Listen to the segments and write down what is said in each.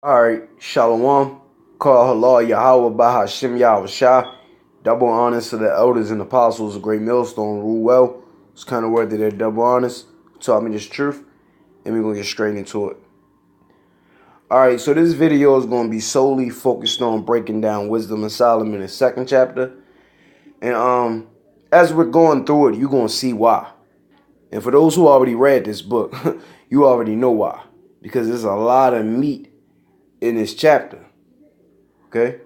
All right, Shalom. Call Allah Yahweh Bahashim Yahweh Shah. Double honors to the elders and apostles, a great millstone, rule well. It's kind of worthy of double honors. Taught me this truth, and we're going to get straight into it. All right, so this video is going to be solely focused on breaking down Wisdom of Solomon in the second chapter. And as we're going through it, you're going to see why. And for those who already read this book, you already know why. Because there's a lot of meat in this chapter. Okay?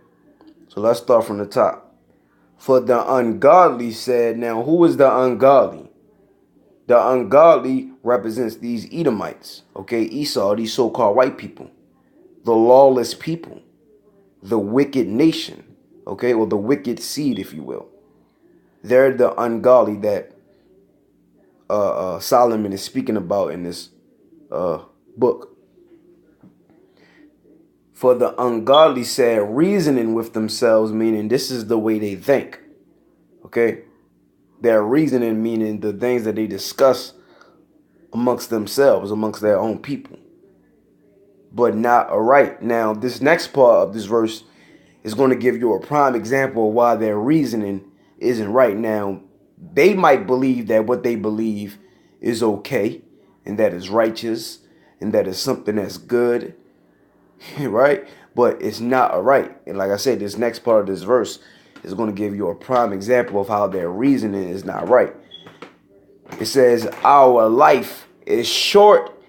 So let's start from the top. For the ungodly said, now who is the ungodly? The ungodly represents these Edomites, okay? Esau, these so-called white people, the lawless people, the wicked nation, okay? Or the wicked seed, if you will. They're the ungodly that Solomon is speaking about in this book. For the ungodly said, reasoning with themselves, meaning this is the way they think, okay? Their reasoning, meaning the things that they discuss amongst themselves, amongst their own people, but not aright. Now, this next part of this verse is going to give you a prime example of why their reasoning isn't right. Now, they might believe that what they believe is okay, and that is righteous, and that is something that's good, right? But it's not right. And like I said, this next part of this verse is going to give you a prime example of how their reasoning is not right. It says, our life is short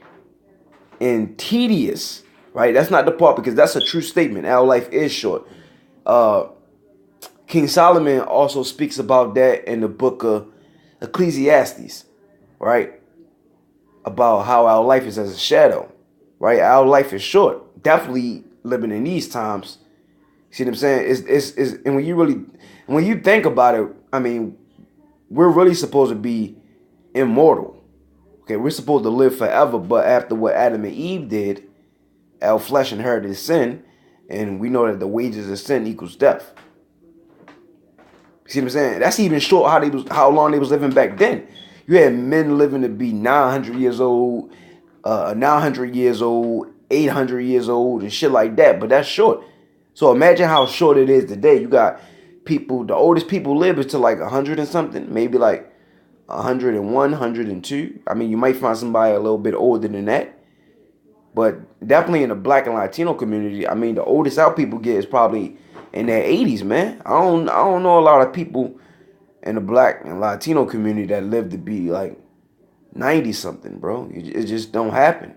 and tedious, right? That's not the part, because that's a true statement. Our life is short. King Solomon also speaks about that in the book of Ecclesiastes, right? About how our life is as a shadow, right? Our life is short. Definitely living in these times. See what I'm saying? And when you think about it, I mean, we're really supposed to be immortal. Okay, we're supposed to live forever, but after what Adam and Eve did, our flesh inherited sin, and we know that the wages of sin equals death. See what I'm saying? That's even short how long they was living back then. You had men living to be 900 years old, 900 years old, 800 years old, and shit like that. But that's short. So imagine how short it is today. You got people, the oldest people live is to like 100 and something, maybe like 101, 102. I mean, you might find somebody a little bit older than that. But definitely in the black and Latino community, I mean, the oldest out people get is probably in their 80s, man. I don't know a lot of people in the black and Latino community that live to be like 90 something, bro. It just don't happen.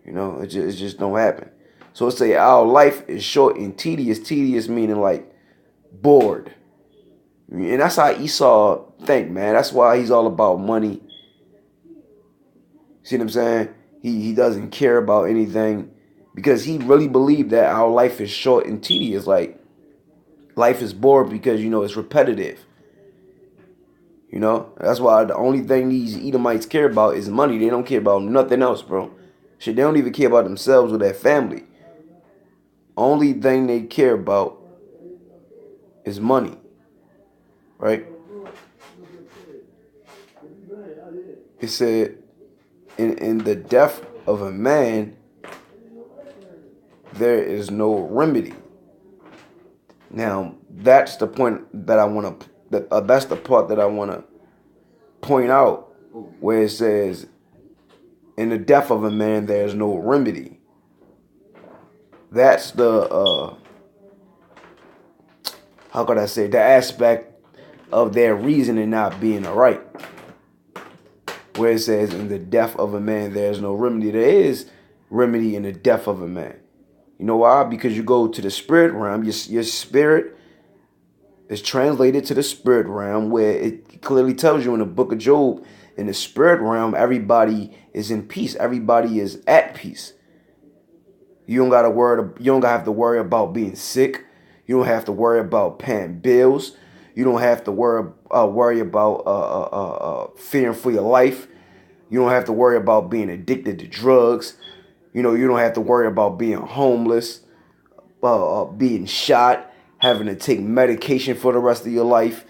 You know, it just don't happen. So it say our life is short and tedious. Tedious meaning like bored. And that's how Esau think, man. That's why he's all about money. See what I'm saying? He doesn't care about anything because he really believed that our life is short and tedious. Like, life is bored because, you know, it's repetitive. You know? That's why the only thing these Edomites care about is money. They don't care about nothing else, bro. Shit, they don't even care about themselves or their family. Only thing they care about is money. Right? It said, in the death of a man, there is no remedy. Now, that's the point that I want to, that's the part that I want to point out, where it says, in the death of a man, there is no remedy. That's the, how could I say, the aspect of their reasoning not being right. Where it says, in the death of a man, there is no remedy. There is remedy in the death of a man. You know why? Because you go to the spirit realm. Your spirit is translated to the spirit realm, where it clearly tells you in the book of Job, in the spirit realm, everybody is in peace. Everybody is at peace. You don't have to worry about being sick. You don't have to worry about paying bills. You don't have to worry about fearing for your life. You don't have to worry about being addicted to drugs. You know, you don't have to worry about being homeless, being shot, having to take medication for the rest of your life,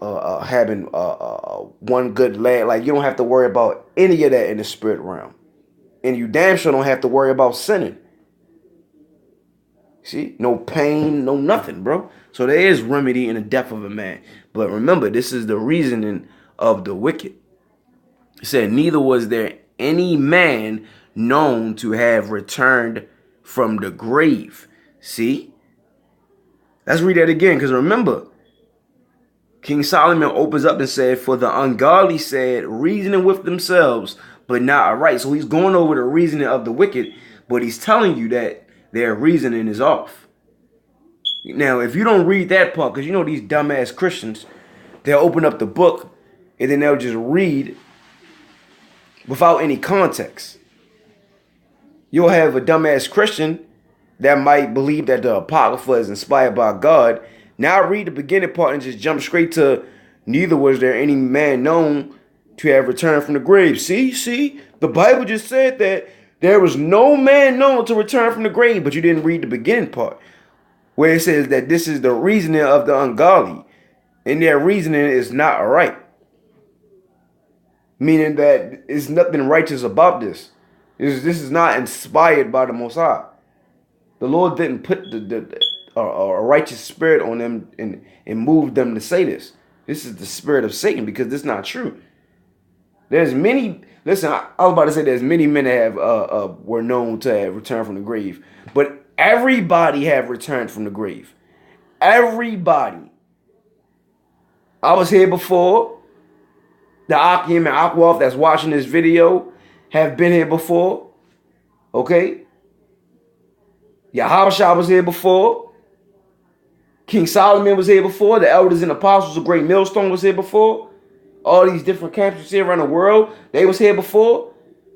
having one good leg. Like, you don't have to worry about any of that in the spirit realm. And you damn sure don't have to worry about sinning. See, no pain, no nothing, bro. So there is remedy in the death of a man. But remember, this is the reasoning of the wicked. It said, neither was there any man known to have returned from the grave. See? Let's read that again, because remember, King Solomon opens up and said, for the ungodly said, reasoning with themselves, but not aright. So he's going over the reasoning of the wicked, but he's telling you that their reasoning is off. Now, if you don't read that part, because you know these dumbass Christians, they'll open up the book and then they'll just read without any context. You'll have a dumbass Christian that might believe that the Apocrypha is inspired by God. Now read the beginning part and just jump straight to, neither was there any man known to have returned from the grave. See, the Bible just said that there was no man known to return from the grave, but you didn't read the beginning part, where it says that this is the reasoning of the ungodly, and their reasoning is not right. Meaning that there's nothing righteous about this. This is not inspired by the Most High. The Lord didn't put a righteous spirit on them and move them to say this. This is the spirit of Satan, because this is not true. There's many, listen, I was about to say there's many men that have were known to have returned from the grave, but everybody have returned from the grave. Everybody. I was here before. The Akim and Akwaf that's watching this video have been here before. Okay? Yahushua was here before. King Solomon was here before. The elders and apostles of Great Millstone was here before. All these different camps here around the world, they was here before.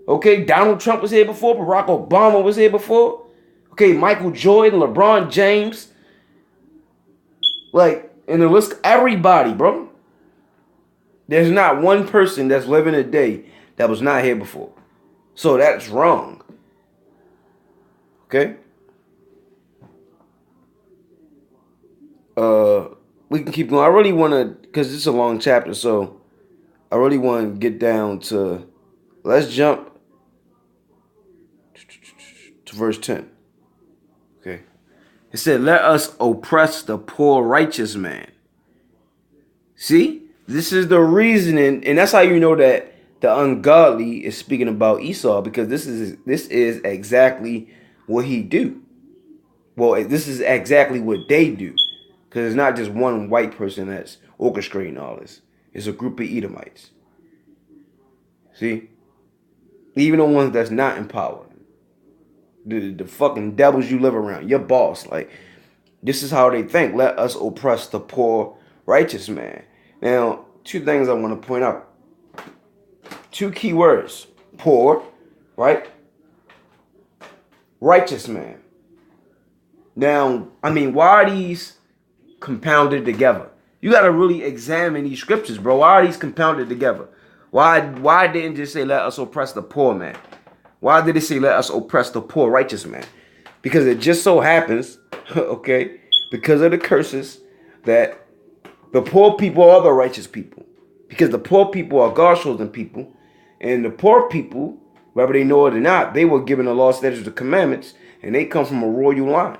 Okay? Donald Trump was here before. Barack Obama was here before. Okay? Michael Jordan, LeBron James. Like, in the list, everybody, bro. There's not one person that's living today that was not here before. So that's wrong. Okay? We can keep going. I really want to, because it's a long chapter, so I really want to get down to, let's jump to verse 10. Okay? It said, let us oppress the poor righteous man. See? This is the reasoning, and that's how you know that the ungodly is speaking about Esau, because this is exactly what he do. Well, this is exactly what they do, because it's not just one white person that's orchestrating all this. It's a group of Edomites. See? Even the ones that's not in power. The fucking devils you live around. Your boss. Like, this is how they think. Let us oppress the poor righteous man. Now, two things I want to point out. Two key words. Poor, right? Righteous man. Now, I mean, why are these compounded together? You got to really examine these scriptures, bro. Why are these compounded together? Why didn't it just say, let us oppress the poor man? Why did it say, let us oppress the poor righteous man? Because it just so happens, okay, because of the curses, that the poor people are the righteous people, because the poor people are God's chosen people, and the poor people, whether they know it or not, they were given the law, statutes, and commandments, and they come from a royal line.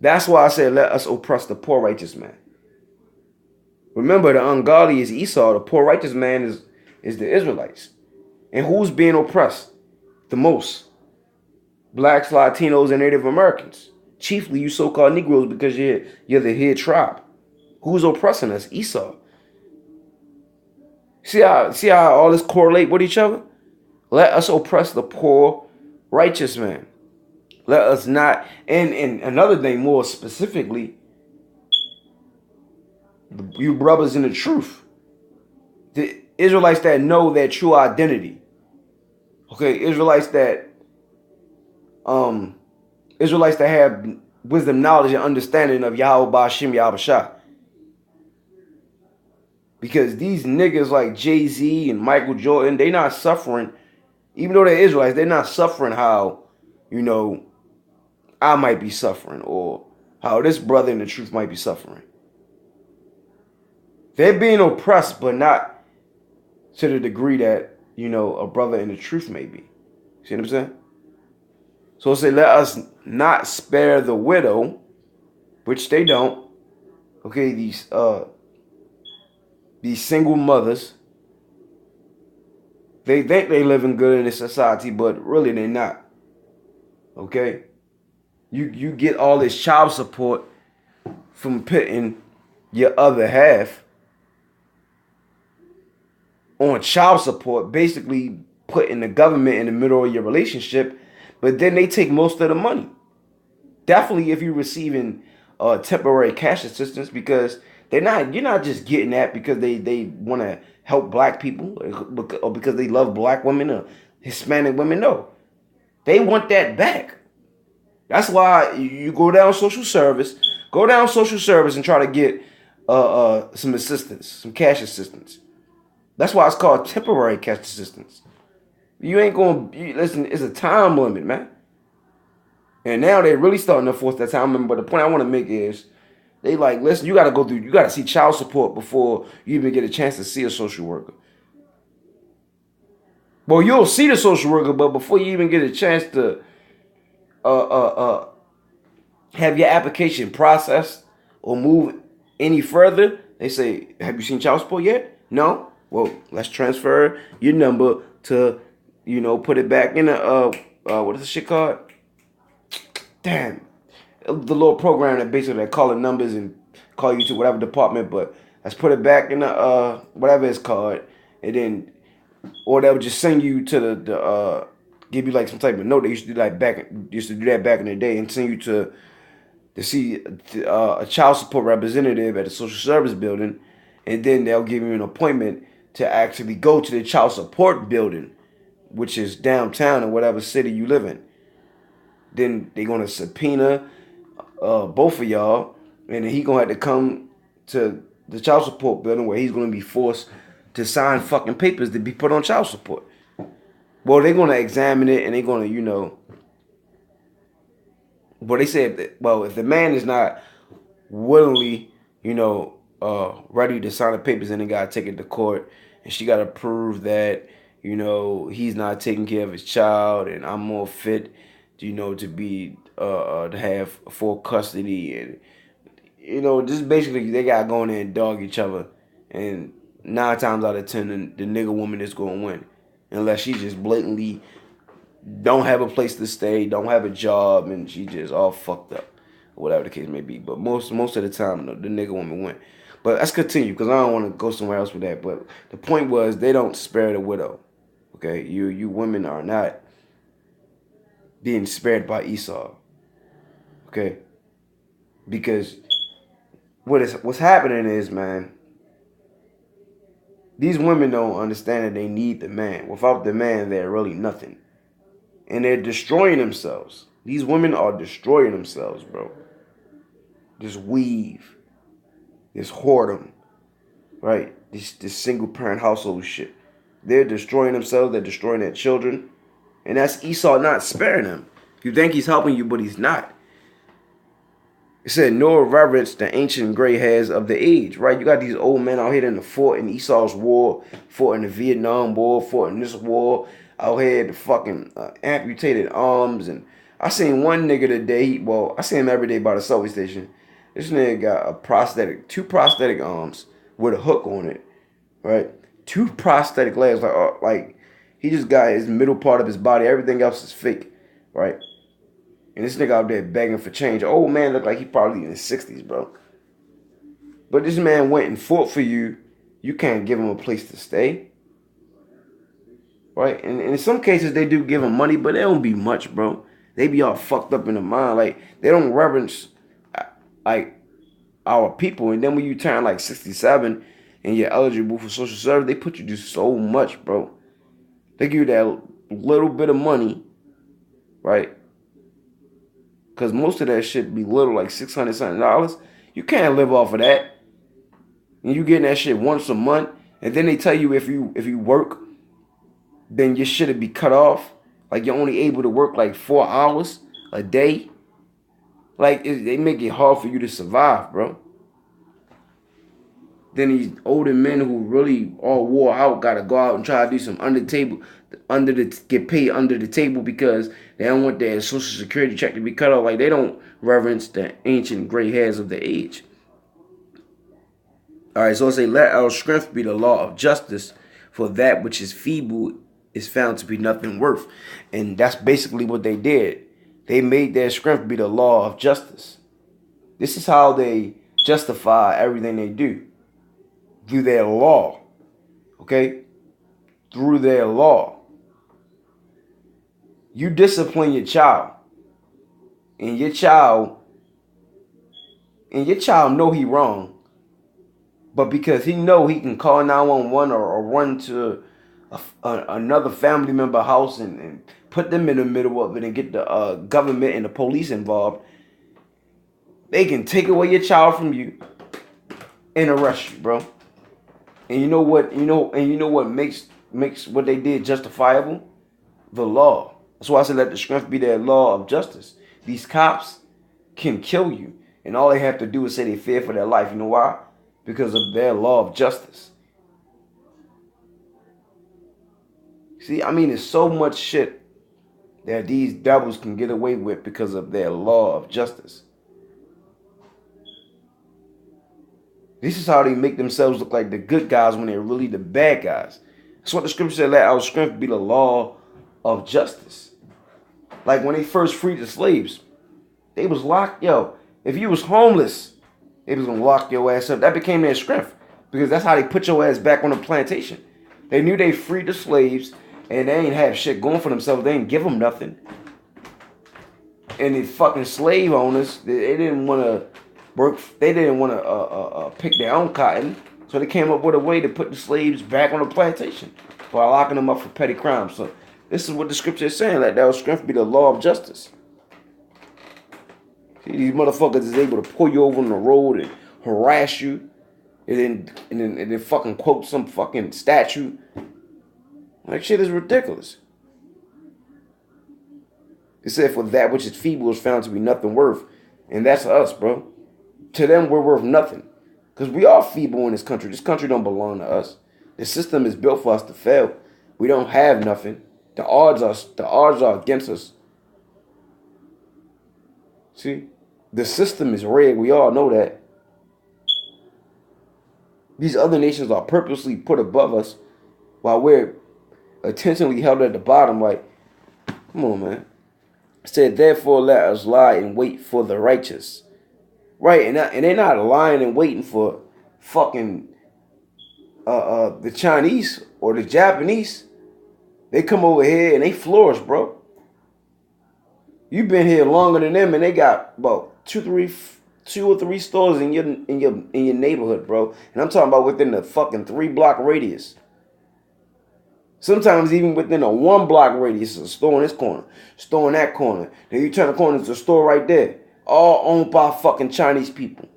That's why I said, let us oppress the poor righteous man. Remember, the ungodly is Esau. The poor righteous man is the Israelites. And who's being oppressed the most? Blacks, Latinos, and Native Americans. Chiefly, you so-called Negroes, because you're the head tribe. Who's oppressing us? Esau. See how all this correlate with each other? Let us oppress the poor righteous man. Let us not, and another thing more specifically, you brothers in the truth. The Israelites that know their true identity. Okay, Israelites that have wisdom, knowledge, and understanding of Yahweh Ba'Shem Yahushua. Because these niggas like Jay-Z and Michael Jordan, they not suffering, even though they're Israelites, they're not suffering how, you know, I might be suffering, or how this brother in the truth might be suffering. They're being oppressed, but not to the degree that, you know, a brother in the truth may be. See what I'm saying? So it say, let us not spare the widow, which they don't. Okay, these single mothers, they think they living good in this society, but really they're not. Okay? You get all this child support from putting your other half on child support, basically putting the government in the middle of your relationship, but then they take most of the money. Definitely if you're receiving temporary cash assistance, because you're not just getting that because they want to help black people or because they love black women or Hispanic women. No, they want that back. That's why you go down social service and try to get some assistance, some cash assistance. That's why it's called temporary cash assistance. You ain't gonna listen. It's a time limit, man. And now they're really starting to force that time limit. But the point I want to make is, they like, listen, you got to see child support before you even get a chance to see a social worker. Well, you'll see the social worker, but before you even get a chance to have your application processed or move any further, they say, have you seen child support yet? No? Well, let's transfer your number to, put it back in a, what is the shit called? Damn. The little program that basically they call the numbers and call you to whatever department, but let's put it back in the, whatever it's called, and then, or they'll just send you to the give you like some type of note. They used to do that back in the day and send you to see a child support representative at the social service building, and then they'll give you an appointment to actually go to the child support building, which is downtown in whatever city you live in. Then they're gonna subpoena both of y'all, and then he gonna have to come to the child support building where he's gonna be forced to sign fucking papers to be put on child support. Well, they're gonna examine it and they're gonna, but they said, well, if the man is not willingly, ready to sign the papers, and they gotta take it to court, and she gotta prove that, he's not taking care of his child, and I'm more fit, to be to have full custody, and just basically they gotta go in there and dog each other, and 9 times out of 10, the nigga woman is gonna win, unless she just blatantly don't have a place to stay, don't have a job, and she just all fucked up, or whatever the case may be. But most of the time, the nigga woman win. But let's continue, because I don't want to go somewhere else with that. But the point was, they don't spare the widow. Okay, you women are not being spared by Esau. Okay, because what's happening is, man, these women don't understand that they need the man. Without the man, they're really nothing. And they're destroying themselves. These women are destroying themselves, bro. This weave. This whoredom. Right? This single parent household shit. They're destroying themselves. They're destroying their children. And that's Esau not sparing them. You think he's helping you, but he's not. It said, nor reverence the ancient gray hairs of the age, right? You got these old men out here in the fought in Esau's war, fought in the Vietnam War, fought in this war, out here the fucking amputated arms. And I seen one nigga today, I see him every day by the subway station. This nigga got two prosthetic arms with a hook on it, right? 2 prosthetic legs, like he just got his middle part of his body. Everything else is fake, right? And this nigga out there begging for change. Old man look like he probably in his 60s, bro. But this man went and fought for you. You can't give him a place to stay. Right? And in some cases, they do give him money, but they don't be much, bro. They be all fucked up in the mind. Like, they don't reverence, like, our people. And then when you turn, like, 67 and you're eligible for social service, they put you through so much, bro. They give you that little bit of money, right? Because most of that shit be little, like $600 something. You can't live off of that. And you getting that shit once a month. And then they tell you if you work, then your shit'll be cut off. Like you're only able to work like 4 hours a day. Like they make it hard for you to survive, bro. Then these older men who really all wore out gotta go out and try to do some get paid under the table because they don't want their social security check to be cut off. Like, they don't reverence the ancient gray hairs of the age. All right, so it say, let our strength be the law of justice, for that which is feeble is found to be nothing worth. And that's basically what they did. They made their strength be the law of justice. This is how they justify everything they do. Through their law. Okay? Through their law. You discipline your child. And your child know he wrong. But because he know he can call 911 or run to another family member house and put them in the middle of it and get the government and the police involved, they can take away your child from you and arrest you, bro. And you know what? What makes what they did justifiable? The law. That's why I said let the strength be their law of justice. These cops can kill you, and all they have to do is say they fear for their life. You know why? Because of their law of justice. See, I mean, there's so much shit that these devils can get away with because of their law of justice. This is how they make themselves look like the good guys when they're really the bad guys. That's what the scripture said, let our strength be the law of justice. Like when they first freed the slaves, they was locked, if you was homeless, they was going to lock your ass up. That became their strength because that's how they put your ass back on the plantation. They knew they freed the slaves and they ain't have shit going for themselves. They ain't give them nothing. And the fucking slave owners, they didn't want to work. They didn't want to pick their own cotton. So they came up with a way to put the slaves back on the plantation by locking them up for petty crimes. So this is what the scripture is saying. Let that strength be the law of justice. See, these motherfuckers is able to pull you over on the road and harass you, and then fucking quote some fucking statue. Like, shit is ridiculous. It said, for that which is feeble is found to be nothing worth. And that's us, bro. To them, we're worth nothing. Because we are feeble in this country. This country don't belong to us. The system is built for us to fail. We don't have nothing. The odds are against us. See? The system is rigged. We all know that. These other nations are purposely put above us while we're intentionally held at the bottom. Like, come on, man. It said, therefore let us lie and wait for the righteous. Right, and they're not lying and waiting for fucking the Chinese or the Japanese. They come over here and they flourish, bro. You've been here longer than them, and they got about two or three stores in your neighborhood, bro. And I'm talking about within the fucking 3-block radius. Sometimes even within a 1-block radius, a store in this corner, store in that corner. Then you turn the corner, there's a store right there. All owned by fucking Chinese people.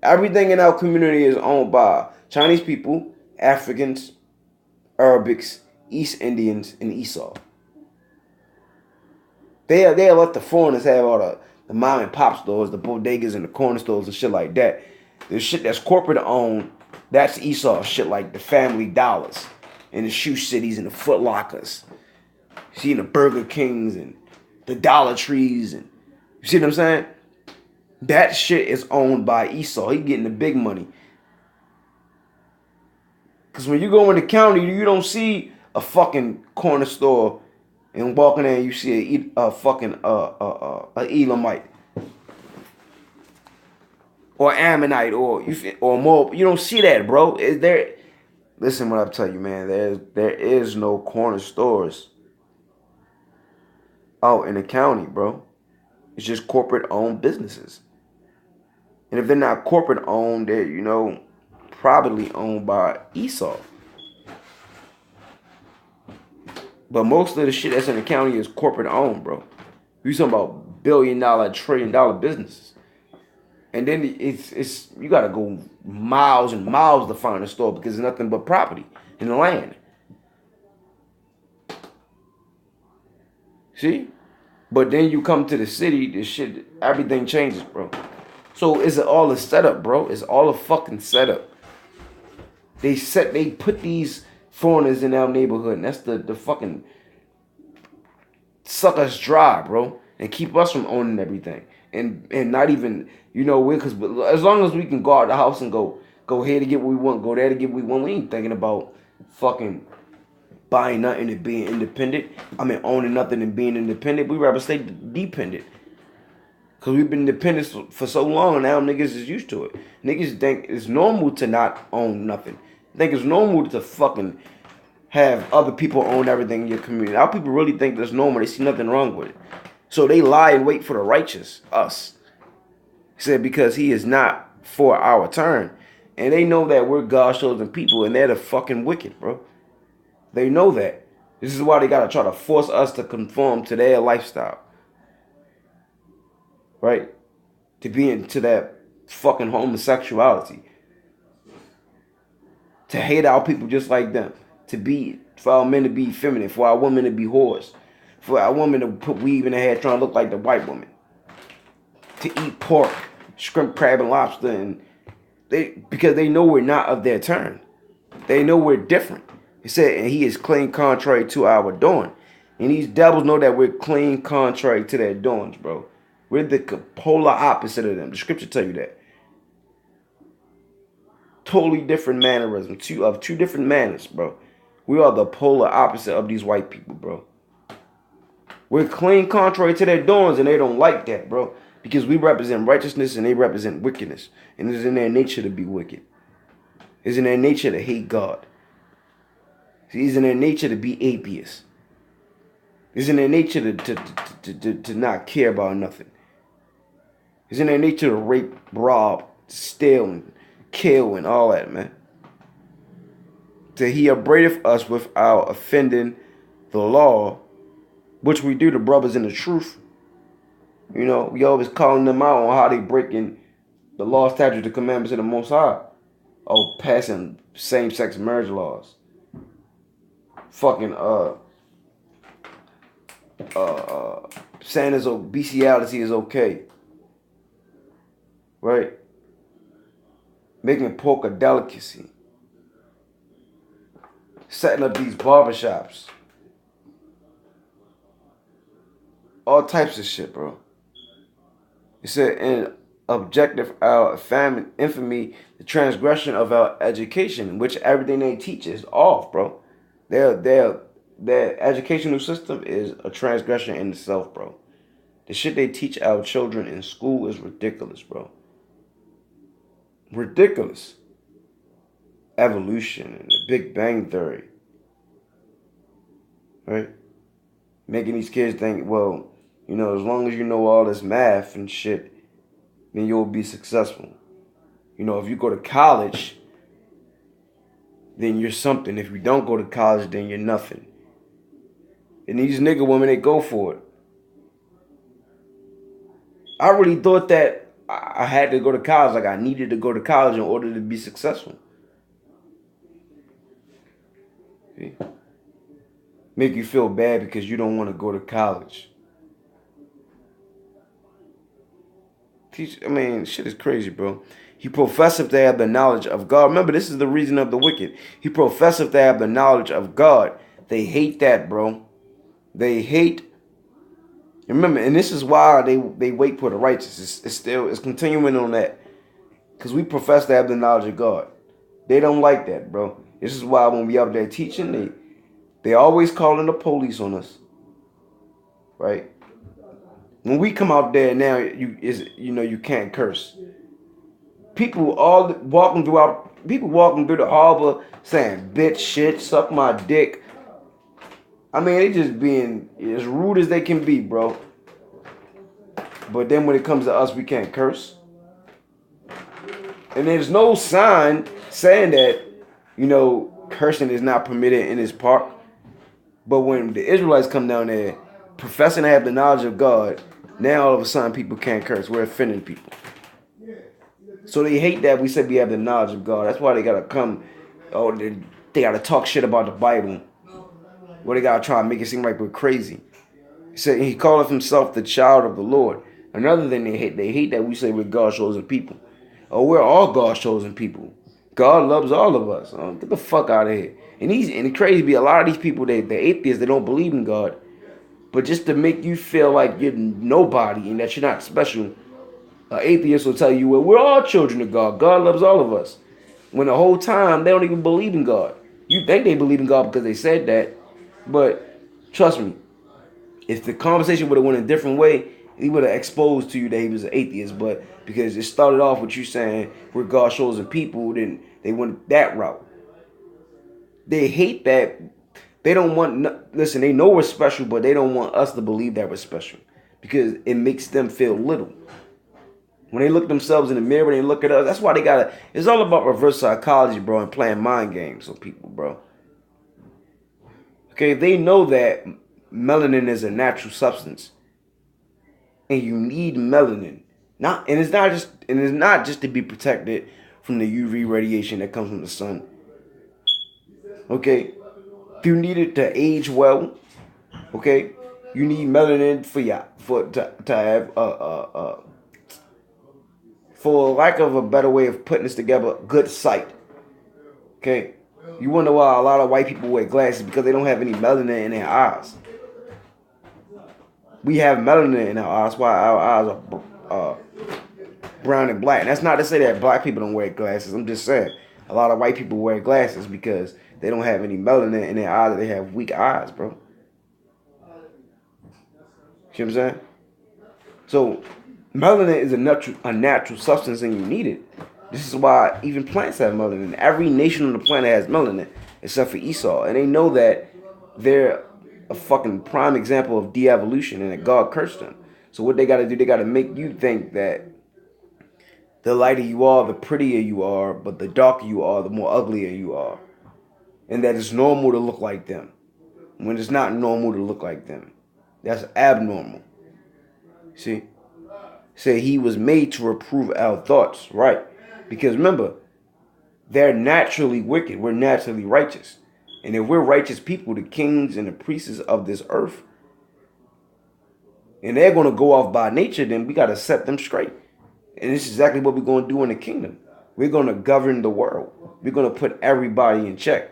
Everything in our community is owned by Chinese people, Africans, Arabics, East Indians, and Esau. They let the foreigners have all the mom and pop stores, the bodegas and the corner stores and shit like that. The shit that's corporate owned, that's Esau shit, like the Family Dollars and the Shoe Cities and the Foot Lockers. See, the Burger Kings and the Dollar Trees, and you see what I'm saying? That shit is owned by Esau. He getting the big money. Because when you go in the county, you don't see a fucking corner store and walking in, you see a fucking Elamite or Ammonite or more. You don't see that, bro. Is there? Listen, what I tell you, man. There is no corner stores out in the county, bro. It's just corporate owned businesses. And if they're not corporate owned, they're probably owned by Esau. But most of the shit that's in the county is corporate owned, bro. You talking about $1 billion, $1 trillion businesses. And then it's you gotta go miles and miles to find a store because there's nothing but property and land. See? But then you come to the city, this shit, everything changes, bro. So it's all a setup, bro. It's all a fucking setup. They put these foreigners in our neighborhood, and that's the fucking suck us dry, bro, and keep us from owning everything, and not even, you know, because as long as we can go out the house and go here to get what we want, go there to get what we want, we ain't thinking about fucking buying nothing and being independent. I mean, owning nothing and being independent. We rather stay dependent. Because we've been dependent for so long, now niggas is used to it. Niggas think it's normal to not own nothing. Think it's normal to fucking have other people own everything in your community. Our people really think that's normal. They see nothing wrong with it. So they lie and wait for the righteous, us. He said, because he is not for our turn. And they know that we're God's chosen people, and they're the fucking wicked, bro. They know that. This is why they gotta try to force us to conform to their lifestyle. Right? To be into that fucking homosexuality. To hate our people just like them. For our men to be feminine. For our women to be whores. For our women to put weave in their hair trying to look like the white woman. To eat pork, shrimp, crab, and lobster. And because they know we're not of their turn. They know we're different. He said, and he is clean contrary to our doing. And these devils know that we're clean contrary to their doings, bro. We're the polar opposite of them. The scripture tell you that. Totally different mannerism. Two different manners, bro. We are the polar opposite of these white people, bro. We're clean contrary to their doings, and they don't like that, bro. Because we represent righteousness and they represent wickedness. And it's in their nature to be wicked. It's in their nature to hate God. It's in their nature to be atheists. It's in their nature to not care about nothing. It's in their nature to rape, rob, steal, and kill, and all that, man. Till he upbraideth us without offending the law, which we do to brothers in the truth. You know, we always calling them out on how they breaking the law, statutes, the commandments of the Most High. Oh, passing same-sex marriage laws. Fucking saying bestiality is okay. Right? Making pork a delicacy. Setting up these barbershops. All types of shit, bro. It said, in objective our infamy, the transgression of our education, which everything they teach is off, bro. Their educational system is a transgression in itself, bro. The shit they teach our children in school is ridiculous, bro. Ridiculous. Evolution and the Big Bang Theory. Right? Making these kids think, well, you know, as long as you know all this math and shit, then you'll be successful. You know, if you go to college, then you're something. If you don't go to college, then you're nothing. And these nigga women, they go for it. I really thought that I had to go to college, like I needed to go to college in order to be successful. See? Make you feel bad because you don't want to go to college. I mean, shit is crazy, bro. He professeth to have the knowledge of God. Remember, this is the reason of the wicked. He professeth to have the knowledge of God. They hate that, bro. They hate. Remember, and this is why they wait for the righteous. It's continuing on that. Because we profess to have the knowledge of God. They don't like that, bro. This is why when we out there teaching, they always calling the police on us. Right? When we come out there now, you can't curse. People walking through the harbor saying bitch, shit, suck my dick. I mean, they just being as rude as they can be, bro. But then when it comes to us, we can't curse. And there's no sign saying that, you know, cursing is not permitted in this park. But when the Israelites come down there professing to have the knowledge of God, now all of a sudden people can't curse. We're offending people. So they hate that we said we have the knowledge of God. That's why they got to come. Oh, they got to talk shit about the Bible. Well, they got to try and make it seem like we're crazy. He said he calleth himself the child of the Lord. Another thing they hate that we say we're God's chosen people. Oh, we're all God's chosen people. God loves all of us. Oh, get the fuck out of here. And it's crazy. A lot of these people, they're atheists. They don't believe in God. But just to make you feel like you're nobody and that you're not special, an atheist will tell you, well, we're all children of God. God loves all of us. When the whole time they don't even believe in God. You think they believe in God because they said that. But trust me, if the conversation would have went a different way, he would have exposed to you that he was an atheist. But because it started off with you saying we're God's chosen people, then they went that route. They hate that. They don't want, listen, they know we're special, but they don't want us to believe that we're special because it makes them feel little. When they look themselves in the mirror and they look at us, that's why they gotta, it's all about reverse psychology, bro, and playing mind games with people, bro. Okay, they know that melanin is a natural substance. And you need melanin. It's not just to be protected from the UV radiation that comes from the sun. Okay? You need it to age well. Okay? You need melanin to have for lack of a better way of putting this together, good sight. Okay? You wonder why a lot of white people wear glasses because they don't have any melanin in their eyes. We have melanin in our eyes. That's why our eyes are brown and black. And that's not to say that black people don't wear glasses. I'm just saying a lot of white people wear glasses because they don't have any melanin in their eyes. They have weak eyes, bro. See what I'm saying? So melanin is a natural substance and you need it. This is why even plants have melanin. Every nation on the planet has melanin except for Esau. And they know that they're a fucking prime example of de-evolution and that God cursed them. So what they got to do, they got to make you think that the lighter you are, the prettier you are, but the darker you are, the more uglier you are. And that it's normal to look like them when it's not normal to look like them. That's abnormal. See? Say he was made to reprove our thoughts, right? Because remember, they're naturally wicked. We're naturally righteous. And if we're righteous people, the kings and the priests of this earth, and they're going to go off by nature, then we got to set them straight. And this is exactly what we're going to do in the kingdom. We're going to govern the world. We're going to put everybody in check.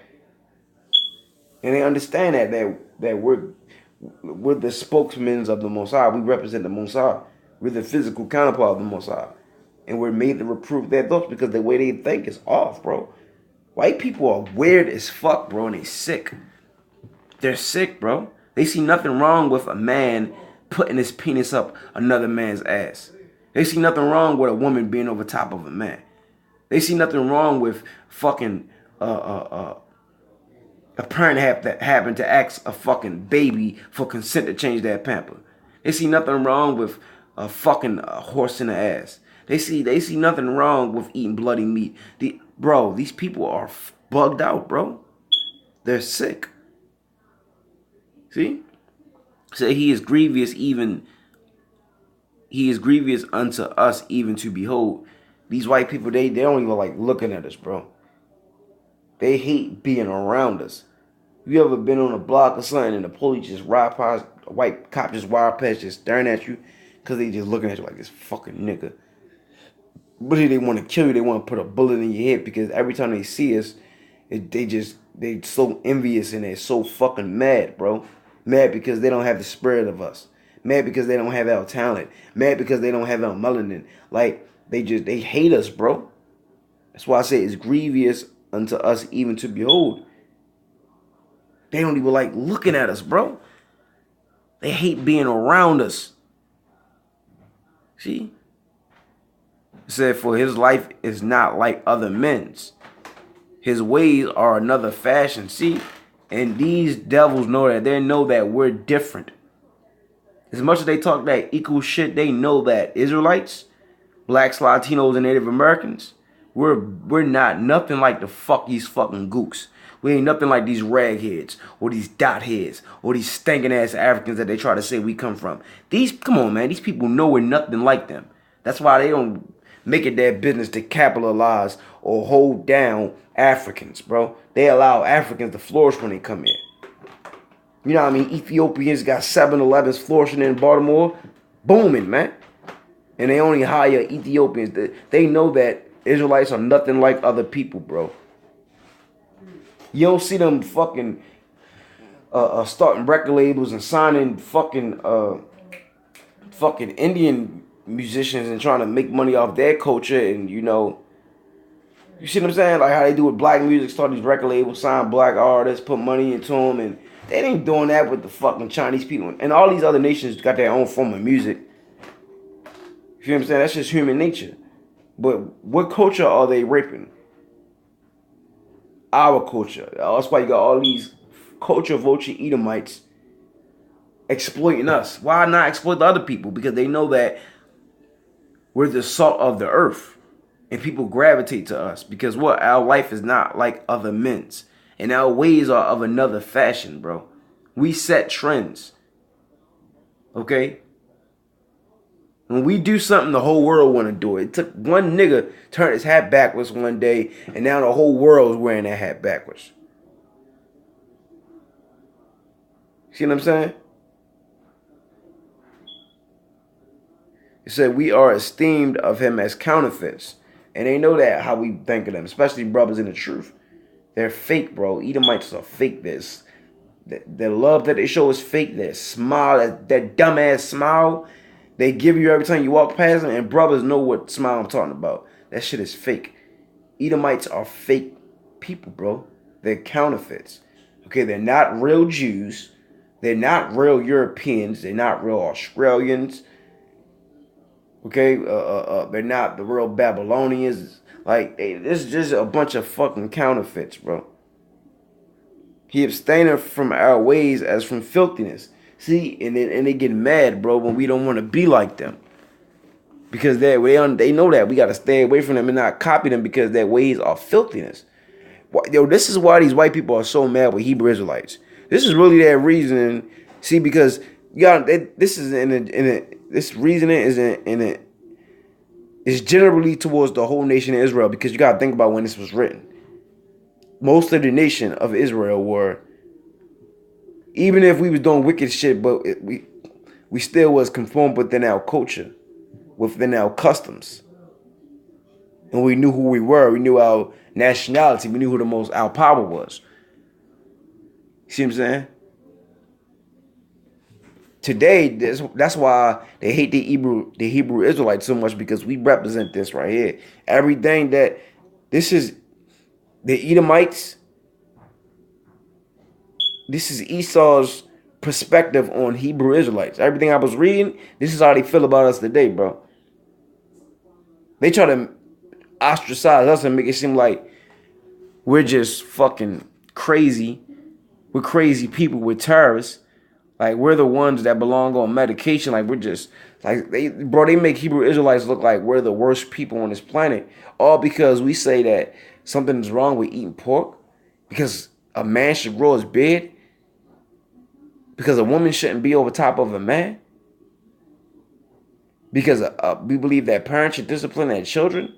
And they understand that we're the spokesmen of the Most High. We represent the Most High. We're the physical counterpart of the Most High. And we're made to reprove their thoughts because the way they think is off, bro. White people are weird as fuck, bro, and they sick. They're sick, bro. They see nothing wrong with a man putting his penis up another man's ass. They see nothing wrong with a woman being over top of a man. They see nothing wrong with fucking a parent that happened to ask a fucking baby for consent to change their pamper. They see nothing wrong with a fucking horse in the ass. They see nothing wrong with eating bloody meat. Bro, these people are bugged out, bro. They're sick. See? So he is grievous unto us even to behold. These white people, they don't even like looking at us, bro. They hate being around us. You ever been on a block or something and the police just ride past, a white cop just ride past, just staring at you because they just looking at you like this fucking nigga. But they want to kill you. They want to put a bullet in your head because every time they see us, they so envious and they're so fucking mad, bro. Mad because they don't have the spirit of us. Mad because they don't have our talent. Mad because they don't have our melanin. Like, they hate us, bro. That's why I say it's grievous unto us even to behold. They don't even like looking at us, bro. They hate being around us. See? It said, for his life is not like other men's. His ways are another fashion. See? And these devils know that. They know that we're different. As much as they talk that equal shit, they know that Israelites, blacks, Latinos, and Native Americans, we're not nothing like the these fucking gooks. We ain't nothing like these ragheads or these dot heads or these stinking ass Africans that they try to say we come from. Come on, man. These people know we're nothing like them. That's why they don't make it their business to capitalize or hold down Africans, bro. They allow Africans to flourish when they come here. You know what I mean? Ethiopians got 7-Elevens flourishing in Baltimore. Booming, man. And they only hire Ethiopians. They know that Israelites are nothing like other people, bro. You don't see them fucking starting record labels and signing fucking Indian musicians and trying to make money off their culture, and you see what I'm saying? Like how they do with black music, start these record labels, sign black artists, put money into them, and they ain't doing that with the fucking Chinese people. And all these other nations got their own form of music. You feel what I'm saying? That's just human nature. But what culture are they raping? Our culture. That's why you got all these culture vulture Edomites exploiting us. Why not exploit the other people? Because they know that we're the salt of the earth. And people gravitate to us. Because what? Our life is not like other men's. And our ways are of another fashion, bro. We set trends. Okay? When we do something, the whole world want to do it. It took one nigga turn his hat backwards one day, and now the whole world is wearing that hat backwards. See what I'm saying? It said we are esteemed of him as counterfeits. And they know that how we think of them, especially brothers in the truth. They're fake, bro. Edomites are fake. The love that they show is fake. That smile, that dumbass smile they give you every time you walk past them, and brothers know what smile I'm talking about. That shit is fake. Edomites are fake people, bro. They're counterfeits. Okay, they're not real Jews. They're not real Europeans. They're not real Australians. Okay, they're not the real Babylonians. Like, this is just a bunch of fucking counterfeits, bro. He abstaineth from our ways as from filthiness. See, and they get mad, bro, when we don't want to be like them. Because they know that we got to stay away from them and not copy them because their ways are filthiness. Yo, this is why these white people are so mad with Hebrew Israelites. This is really their reasoning. See, because this reasoning is generally towards the whole nation of Israel, because you got to think about when this was written. Most of the nation of Israel were, even if we was doing wicked shit, but we still was conformed within our culture, within our customs. And we knew who we were. We knew our nationality. We knew who our power was. See what I'm saying? Today, that's why they hate the Hebrew Israelites so much, because we represent this right here. Everything that this is the Edomites. This is Esau's perspective on Hebrew Israelites. Everything I was reading, this is how they feel about us today, bro. They try to ostracize us and make it seem like we're just fucking crazy. We're crazy people. We're terrorists. Like, we're the ones that belong on medication. Like, we're just, like, they make Hebrew Israelites look like we're the worst people on this planet. All because we say that something is wrong with eating pork. Because a man should grow his beard. Because a woman shouldn't be over top of a man. Because we believe that parents should discipline their children.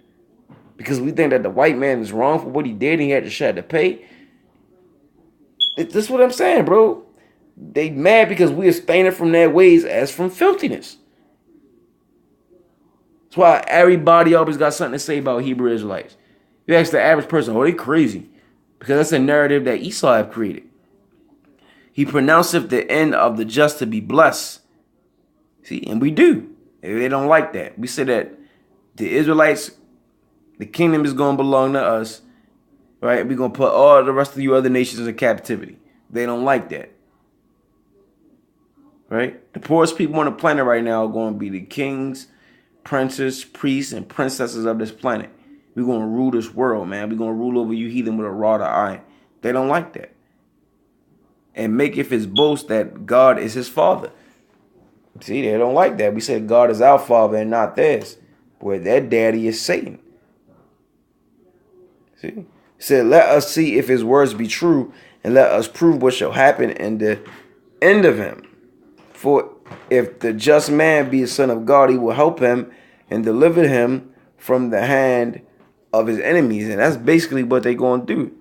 Because we think that the white man is wrong for what he did and he had to pay. This is what I'm saying, bro. They mad because we abstain from their ways as from filthiness. That's why everybody always got something to say about Hebrew Israelites. You ask the average person, oh, they crazy. Because that's a narrative that Esau have created. He pronounceth the end of the just to be blessed. See, and we do. They don't like that. We say that the Israelites, the kingdom is going to belong to us. Right? We're going to put all the rest of you other nations in captivity. They don't like that. Right? The poorest people on the planet right now are going to be the kings, princes, priests, and princesses of this planet. We're going to rule this world, man. We're going to rule over you heathen with a rod of iron. They don't like that. And maketh his boast that God is his father. See, they don't like that. We say God is our father and not theirs. Boy, their daddy is Satan. See? He said, let us see if his words be true, and let us prove what shall happen in the end of him. For if the just man be a son of God, he will help him and deliver him from the hand of his enemies. And that's basically what they're going to do.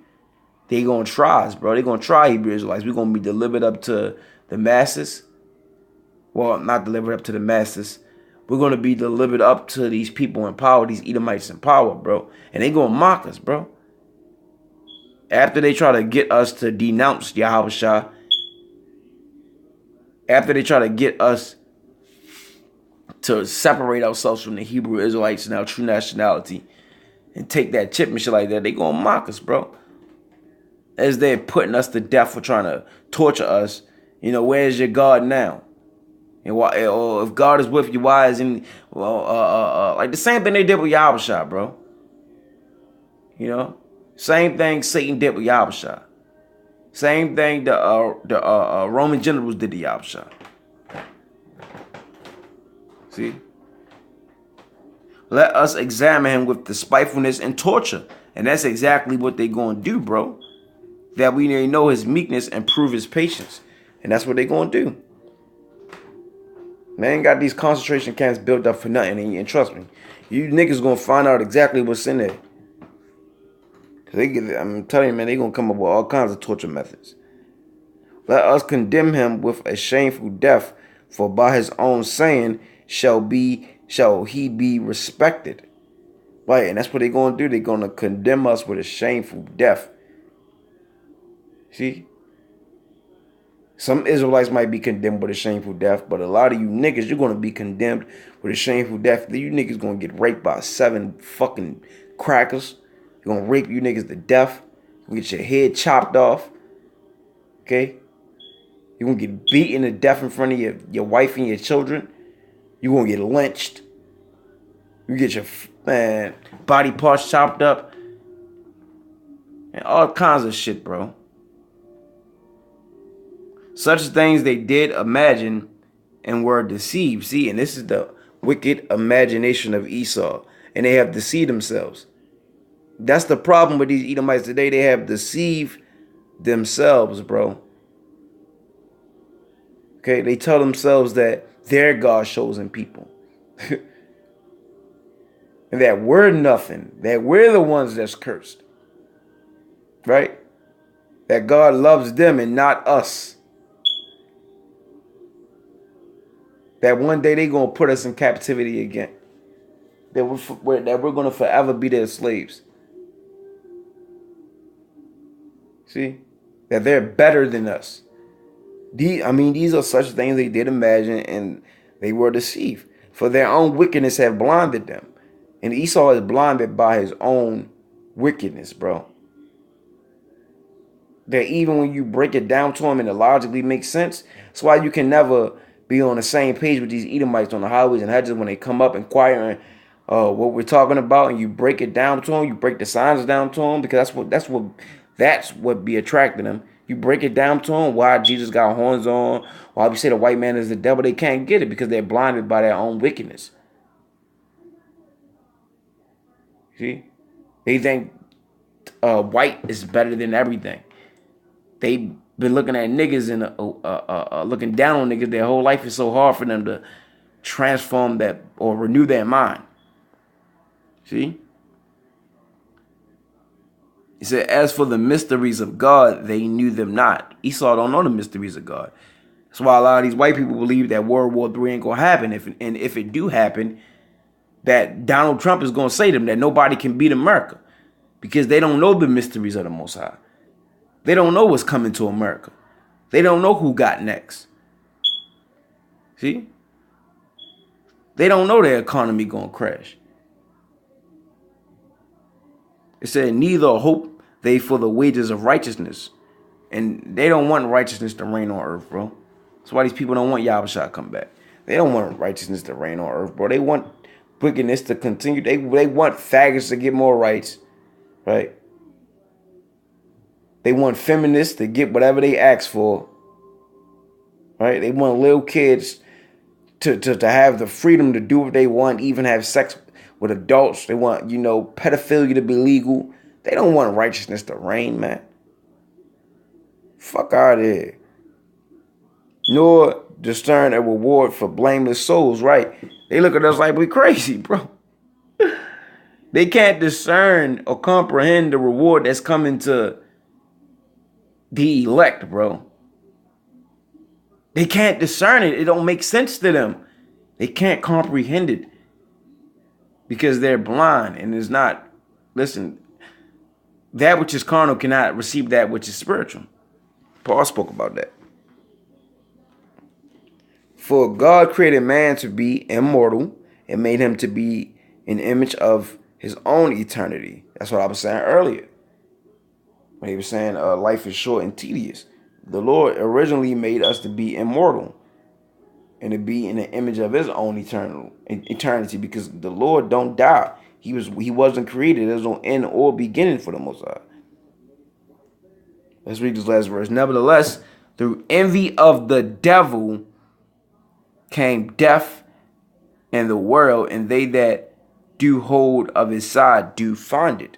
They're going to try us, bro. They're going to try Hebrew Israelites. We're going to be delivered up to the masses. Well, not delivered up to the masses. We're going to be delivered up to these people in power, these Edomites in power, bro. And they're going to mock us, bro. After they try to get us to denounce Yahushua, After they try to get us to separate ourselves from the Hebrew Israelites and our true nationality and take that chip and shit like that, they gonna mock us, bro. As they're putting us to death for trying to torture us. Where's your God now? And why? Or if God is with you, why isn't? Like the same thing they did with Yahushua, bro. Same thing Satan did with Yahushua. Same thing the Roman generals did to Yahushua. See? Let us examine him with despitefulness and torture. And that's exactly what they're going to do, bro. That we may know his meekness and prove his patience. And that's what they're going to do. Man, got these concentration camps built up for nothing. And trust me, you niggas going to find out exactly what's in there. I'm telling you, man, they're going to come up with all kinds of torture methods. Let us condemn him with a shameful death, for by his own saying shall he be respected. Right, and that's what they're going to do. They're going to condemn us with a shameful death. See? Some Israelites might be condemned with a shameful death, but a lot of you niggas, you're going to be condemned with a shameful death. You niggas going to get raped by 7 fucking crackers. They're going to rape you niggas to death. You get your head chopped off. Okay? You're going to get beaten to death in front of your wife and your children. You're going to get lynched. You get your body parts chopped up. And all kinds of shit, bro. Such things they did imagine and were deceived. See, and this is the wicked imagination of Esau. And they have deceived themselves. That's the problem with these Edomites today. They have deceived themselves, bro. Okay, they tell themselves that they're God's chosen people. And that we're nothing. That we're the ones that's cursed. Right? That God loves them and not us. That one day they're going to put us in captivity again. That we're going to forever be their slaves. See? That they're better than us. These are such things they did imagine, and they were deceived. For their own wickedness have blinded them. And Esau is blinded by his own wickedness, bro. That even when you break it down to him and it logically makes sense, that's why you can never be on the same page with these Edomites on the highways and hedges when they come up inquiring what we're talking about, and you break it down to them, you break the signs down to them, because that's what be attracting them. You break it down to them, why Jesus got horns on, why we say the white man is the devil. They can't get it because they're blinded by their own wickedness. See? They think white is better than everything. They've been looking at niggas and looking down on niggas their whole life. Is so hard for them to transform that or renew their mind. See? He said, as for the mysteries of God, they knew them not. Esau don't know the mysteries of God. That's why a lot of these white people believe that World War III ain't going to happen. If it do happen, that Donald Trump is going to say to them that nobody can beat America. Because they don't know the mysteries of the Most High. They don't know what's coming to America. They don't know who got next. See? They don't know their economy going to crash. It said, neither hope they for the wages of righteousness. And they don't want righteousness to reign on earth, bro. That's why these people don't want Yahushua to come back. They don't want righteousness to reign on earth, bro. They want wickedness to continue. They want faggots to get more rights, right? They want feminists to get whatever they ask for, right? They want little kids to have the freedom to do what they want, even have sex with adults. They want, pedophilia to be legal. They don't want righteousness to reign, man. Fuck out of here. Nor discern a reward for blameless souls, right? They look at us like we crazy, bro. They can't discern or comprehend the reward that's coming to the elect, bro. They can't discern it. It don't make sense to them. They can't comprehend it because they're blind, and it's not. Listen, that which is carnal cannot receive that which is spiritual. Paul spoke about that. For God created man to be immortal and made him to be an image of his own eternity. That's what I was saying earlier. When he was saying life is short and tedious. The Lord originally made us to be immortal and to be in the image of his own eternity, because the Lord don't die. He wasn't created. There's no end or beginning for the Most High. Let's read this last verse. Nevertheless, through envy of the devil came death in the world, and they that do hold of his side do find it.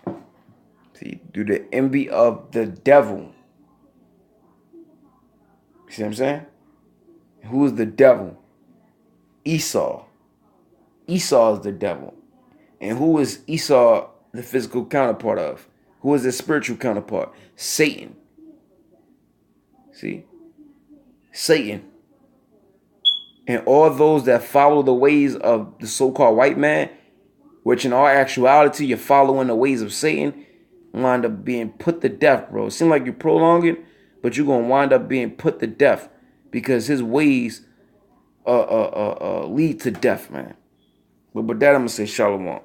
See, through the envy of the devil. See what I'm saying? Who is the devil? Esau. Esau is the devil. And who is Esau the physical counterpart of? Who is the spiritual counterpart? Satan. See? Satan. And all those that follow the ways of the so-called white man, which in all actuality you're following the ways of Satan, wind up being put to death, bro. It seems like you're prolonging, but you're gonna wind up being put to death because his ways lead to death, man. But with that, I'm gonna say shalom.